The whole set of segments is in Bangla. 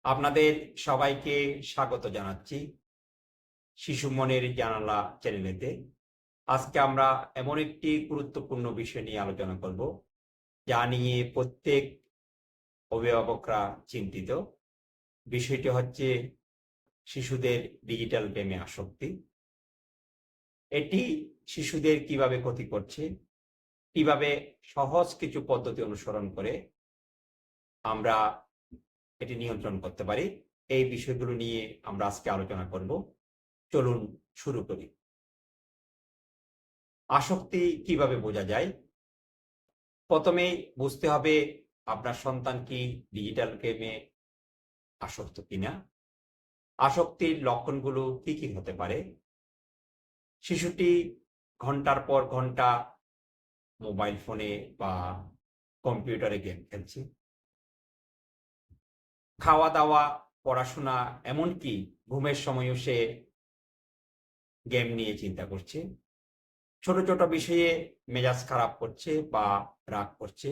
আপনাদের সবাইকে স্বাগত জানাচ্ছি শিশু মনের জানালা চ্যানেলেতে। আজকে আমরা এমন একটি গুরুত্বপূর্ণ বিষয় নিয়ে আলোচনা করব, যা নিয়ে প্রত্যেক অভিভাবকরা চিন্তিত। বিষয়টি হচ্ছে শিশুদের ডিজিটাল গেমে আসক্তি। এটি শিশুদের কিভাবে ক্ষতি করছে, কিভাবে সহজ কিছু পদ্ধতি অনুসরণ করে আমরা এটি নিয়ন্ত্রণ করতে পারি, এই বিষয়গুলো নিয়ে আমরা আজকে আলোচনা করব। চলুন শুরু করি। আসক্তি কিভাবে বোঝা যায়? প্রথমেই বুঝতে হবে আপনার সন্তান কি ডিজিটাল গেমে আসক্ত কিনা। আসক্তির লক্ষণগুলো কি কি হতে পারে? শিশুটি ঘন্টার পর ঘন্টা মোবাইল ফোনে বা কম্পিউটারে গেম খেলছে। খাওয়া দাওয়া, পড়াশোনা, এমনকি ঘুমের সময়ও সে গেম নিয়ে চিন্তা করছে। ছোট ছোট বিষয়ে মেজাজ খারাপ করছে বা রাগ করছে।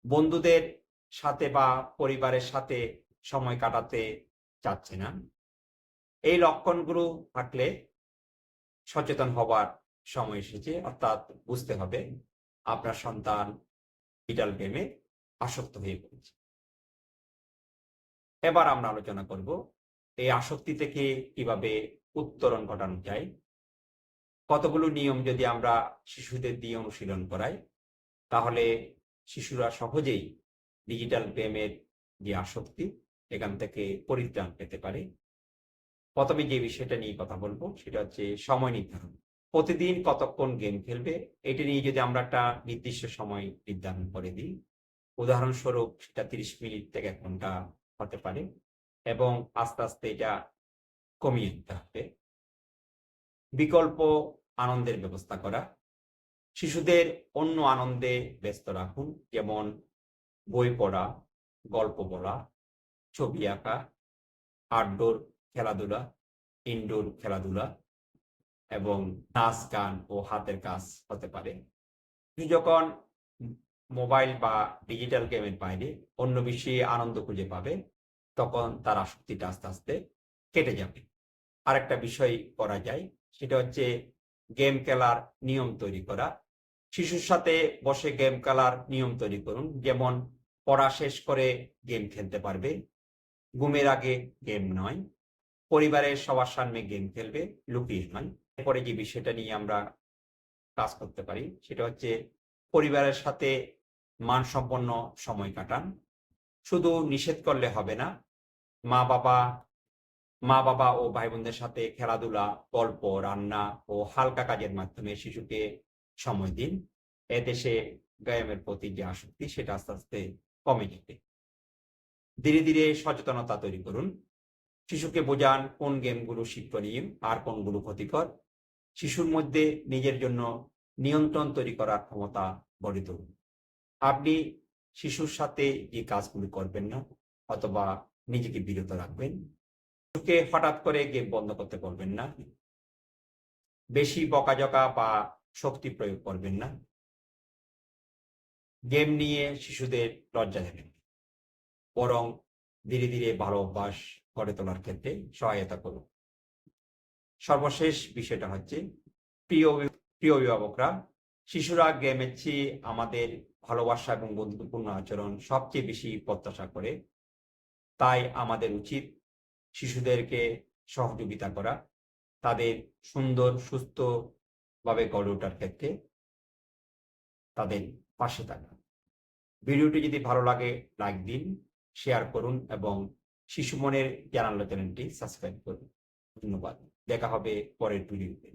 বন্ধুদের সাথে বা পরিবারের সাথে সময় কাটাতে চাচ্ছে না। এই লক্ষণগুলো থাকলে সচেতন হবার সময় এসেছে, অর্থাৎ বুঝতে হবে আপনার সন্তান ডিজিটাল গেমে আসক্ত হয়ে পড়েছে। এবার আমরা আলোচনা করব এই আসক্তি থেকে কিভাবে উত্তরণ ঘটানো যায়। কতগুলো নিয়ম যদি আমরা শিশুদের দিয়ে অনুশীলন করাই, তাহলে শিশুরা সহজেই ডিজিটাল গেমের যে আসক্তি, এখান থেকে পরিত্রাণ পেতে পারে। প্রথমে যে বিষয়টা নিয়ে কথা বলবো সেটা হচ্ছে সময় নির্ধারণ। প্রতিদিন কতক্ষণ গেম খেলবে, এটা নিয়ে যদি আমরা একটা নির্দিষ্ট সময় নির্ধারণ করে দিই, উদাহরণস্বরূপ সেটা 30 মিনিট থেকে 1 ঘন্টা হতে পারে, এবং আস্তে আস্তে এটা কমিয়ে দিতে হবে। বিকল্প আনন্দের ব্যবস্থা করা। শিশুদের অন্য আনন্দে ব্যস্ত রাখুন, যেমন বই পড়া, গল্প বলা, ছবি আঁকা, আউটডোর খেলাধুলা, ইনডোর খেলাধুলা এবং নাচ, গান ও হাতের কাজ হতে পারে। যখন মোবাইল বা ডিজিটাল গেমের বাইরে অন্য বিষয়ে আনন্দ খুঁজে পাবে, তখন তার আসক্তিটা আস্তে আস্তে কেটে যাবে। আরেকটা বিষয় করা যায়, সেটা হচ্ছে গেম খেলার নিয়ম তৈরি করা। শিশুর সাথে বসে গেম খেলার নিয়ম তৈরি করুন, যেমন পড়া শেষ করে গেম খেলতে পারবে, ঘুমের আগে গেম নয়, পরিবারের সবার সামনে গেম খেলবে, লুকিয়ে নয়। এরপরে যে বিষয়টা নিয়ে আমরা কাজ করতে পারি সেটা হচ্ছে পরিবারের সাথে মানসম্পন্ন সময় কাটান। শুধু নিষেধ করলে হবে না। মা বাবা মা বাবা ও ভাই বোনদের সাথে খেলাধুলা, গল্প, রান্না ও হালকা কাজের মাধ্যমে শিশুকে সময় দিন। এতে সে গেমের প্রতি যে আসক্তি সেটা আস্তে আস্তে কমে যাবে। ধীরে ধীরে সচেতনতা তৈরি করুন। শিশুকে বোঝান কোন গেমগুলো শিক্ষণীয় আর কোনগুলো ক্ষতিকর। শিশুর মধ্যে নিজের জন্য নিয়ন্ত্রণ তৈরি করার ক্ষমতা গড়ে তুলুন। আপনি শিশুর সাথে যে কাজগুলো করবেন না, অথবা নিজেকে বিরত রাখবেন। শিশুকে হঠাৎ করে গেম বন্ধ করতে বলবেন না। বেশি বকাঝকা বা শক্তি প্রয়োগ করবেন না। গেম নিয়ে শিশুদের লজ্জা দেবেন, বরং ধীরে ধীরে ভালো অভ্যাস গড়ে তোলার ক্ষেত্রে সহায়তা করুন। সর্বশেষ বিষয়টা হচ্ছে, প্রিয় প্রিয় অভিভাবকরা, শিশুরা গেমের চেয়ে আমাদের ভালোবাসা এবং বন্ধুত্বপূর্ণ আচরণ সবচেয়ে বেশি প্রত্যাশা করে। তাই আমাদের উচিত শিশুদেরকে সহযোগিতা করা, তাদের সুন্দর সুস্থভাবে গড়ে ওঠার ক্ষেত্রে তাদের পাশে থাকা। ভিডিওটি যদি ভালো লাগে লাইক দিন, শেয়ার করুন এবং শিশু মনের জানালা চ্যানেলটি সাবস্ক্রাইব করুন। ধন্যবাদ। দেখা হবে পরের ভিডিওতে।